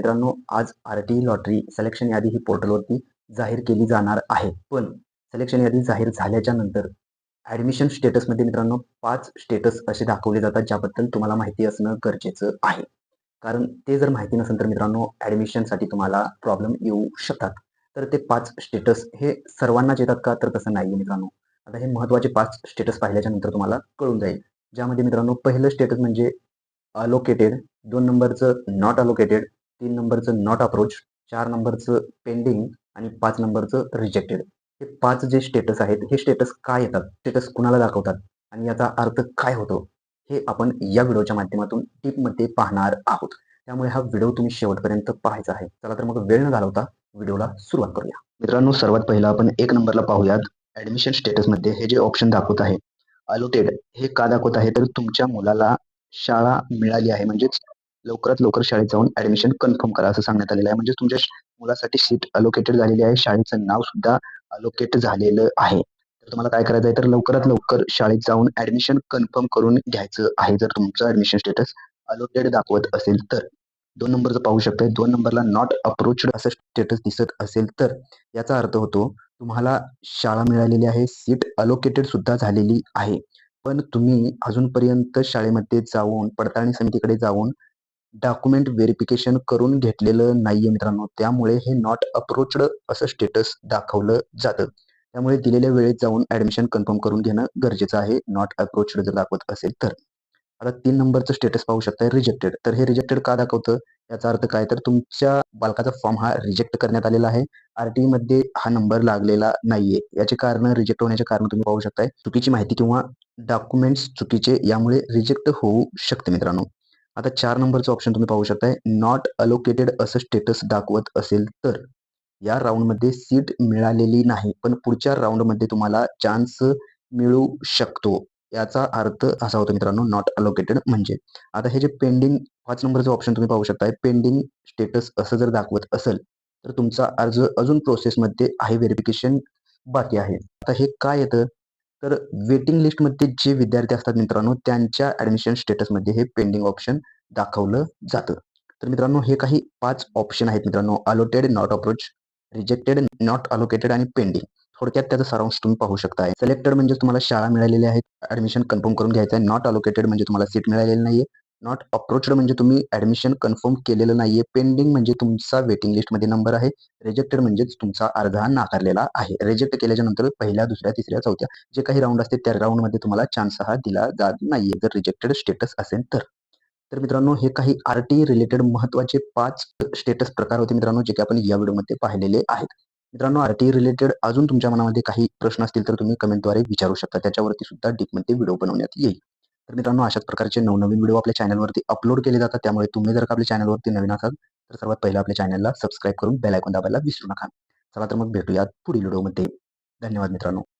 मित्रांनो, आज R-T lottery selection यादी ही पोर्टलवरती जाहीर केली जाणार आहे. पण सिलेक्शन यादी जाहीर झाल्याच्या नंतर ॲडमिशन स्टेटसमध्ये मित्रांनो 5 स्टेटस असे दाखवले जातात, ज्याबद्दल तुम्हाला माहिती असणं गरजेचं आहे. कारण ते जर माहिती नसेल तर मित्रांनो ॲडमिशनसाठी तुम्हाला प्रॉब्लेम येऊ शकतात. तर ते 5 स्टेटस हे सर्वांनाच येतात का? तर तसं नाही मित्रांनो. आता हे महत्त्वाचे 5 स्टेटस पाहिल्याच्या नंतर तुम्हाला कळून जाईल. ज्यामध्ये मित्रांनो पहिलं स्टेटस म्हणजे अलोकेटेड, 2 नंबरचं नॉट अलोकेटेड, 3 नंबरचं नॉट अप्रोच, 4 नंबरचं पेंडिंग आणि 5 नंबरचं रिजेक्टेड. हे 5 जे स्टेटस आहेत, हे स्टेटस का येतात? स्टेटस कुणाला दाखवतात? आणि याचा अर्थ काय होतो? हे आपण या व्हिडिओच्या माध्यमातून टिपमध्ये पाहणार आहोत. त्यामुळे हा व्हिडिओ तुम्ही शेवटपर्यंत पाहायचा आहे. चला तर मग वेळ न घालवता व्हिडिओला सुरुवात करूया. मित्रांनो, सर्वात पहिलं आपण 1 नंबरला पाहूयात. ॲडमिशन स्टेटसमध्ये हे जे ऑप्शन दाखवत आहे, अलोटेड हे का दाखवत आहे? तर तुमच्या मुलाला शाळा मिळाली आहे. म्हणजेच लवकरात लवकर शाळेत जाऊन ॲडमिशन कन्फर्म करा असं सांगण्यात आलेलं आहे. म्हणजे तुमच्या मुलासाठी सीट अलोकेटेड झालेली आहे. शाळेचं नाव सुद्धा अलोकेट झालेलं आहे. तर तुम्हाला काय करायचं आहे, तर लवकरात लवकर शाळेत जाऊन ॲडमिशन कन्फर्म करून घ्यायचं आहे. जर तुमचं ॲडमिशन स्टेटस अलोटेड दाखवत असेल तर. 2 नंबरचं पाहू शकताय. 2 नंबरला नॉट अप्रोच्ड असं स्टेटस दिसत असेल तर याचा अर्थ होतो तुम्हाला शाळा मिळालेली आहे, सीट अलोकेटेड सुद्धा झालेली आहे. पण तुम्ही अजूनपर्यंत शाळेमध्ये जाऊन पडताळणी समितीकडे जाऊन डॉक्युमेंट व्हेरिफिकेशन करून घेतलेलं नाहीये मित्रांनो. त्यामुळे हे नॉट अप्रोच्ड असं स्टेटस दाखवलं जातं. त्यामुळे दिलेल्या वेळेत जाऊन ॲडमिशन कन्फर्म करून घेणं गरजेचं आहे, नॉट अप्रोच्ड जर दाखवत असेल तर. आता 3 नंबरचं स्टेटस पाहू शकताय रिजेक्टेड. तर हे रिजेक्टेड का दाखवतं? याचा अर्थ काय? तर तुमच्या बालकाचा फॉर्म हा रिजेक्ट करण्यात आलेला आहे. आर-टीमध्ये हा नंबर लागलेला नाहीये. याची कारणं रिजेक्ट होण्याचे कारण तुम्ही पाहू शकताय. चुकीची माहिती किंवा डॉक्युमेंट्स चुकीचे यामुळे रिजेक्ट होऊ शकते मित्रांनो. आता 4 नंबरचं ऑप्शन तुम्ही पाहू शकताय. नॉट अलोकेटेड असं स्टेटस दाखवत असेल तर या राउंडमध्ये सीट मिळालेली नाही, पण पुढच्या राउंडमध्ये तुम्हाला चान्स मिळू शकतो. याचा अर्थ असा होतो मित्रांनो नॉट अलोकेटेड म्हणजे. आता हे जे पेंडिंग 5 नंबरचं ऑप्शन तुम्ही पाहू शकताय. पेंडिंग स्टेटस असं जर दाखवत असेल तर तुमचा अर्ज अजून प्रोसेसमध्ये आहे, व्हेरिफिकेशन बाकी आहे. आता हे काय येतं? तर वेटिंग लिस्टमध्ये जे विद्यार्थी असतात मित्रांनो, त्यांच्या ॲडमिशन स्टेटसमध्ये हे पेंडिंग ऑप्शन दाखवलं जातं. तर मित्रांनो, हे काही 5 ऑप्शन आहेत मित्रांनो. Allotted, not approach, rejected, not allocated आणि पेंडिंग. थोडक्यात त्याचा सारांश तुम्ही पाहू शकताय. सिलेक्टेड म्हणजे तुम्हाला शाळा मिळालेली आहे, ॲडमिशन कन्फर्म करून घ्यायचं आहे. नॉट अलोकेटेड म्हणजे तुम्हाला सीट मिळालेली नाहीये. नॉट अप्रोच्ड म्हणजे तुम्ही ॲडमिशन कन्फर्म केलेलं नाहीये. पेंडिंग म्हणजे तुमचा वेटिंग लिस्टमध्ये नंबर आहे. रिजेक्टेड म्हणजेच तुमचा अर्ज हा नाकारलेला आहे. रिजेक्ट केल्याच्या नंतर पहिल्या, दुसऱ्या, तिसऱ्या, चौथ्या जे काही राउंड असते त्या राउंडमध्ये तुम्हाला चान्स हा दिला जात नाहीये, जर रिजेक्टेड स्टेटस असेल तर. तर मित्रांनो, हे काही आर-टी रिलेटेड महत्त्वाचे 5 स्टेटस प्रकार होते मित्रांनो, जे की आपण या व्हिडिओमध्ये पाहिलेले आहेत. मित्रांनो, आर-टी रिलेटेड अजून तुमच्या मनामध्ये काही प्रश्न असतील तर तुम्ही कमेंटद्वारे विचारू शकता. त्याच्यावरती सुद्धा डीपमध्ये व्हिडिओ बनवण्यात येईल. तर मित्रांनो, अशाच प्रकारचे नवनवीन व्हिडिओ आपल्या चॅनलवरती अपलोड केले जातात. त्यामुळे तुम्ही जर का आपल्या चॅनलवरती नवीन असाल तर सर्वात पहिलं आपल्या चॅनलला सबस्क्राईब करून बेल आयकॉन दाबायला विसरू नका. चला तर मग भेटूयात पुढील व्हिडिओमध्ये. धन्यवाद मित्रांनो.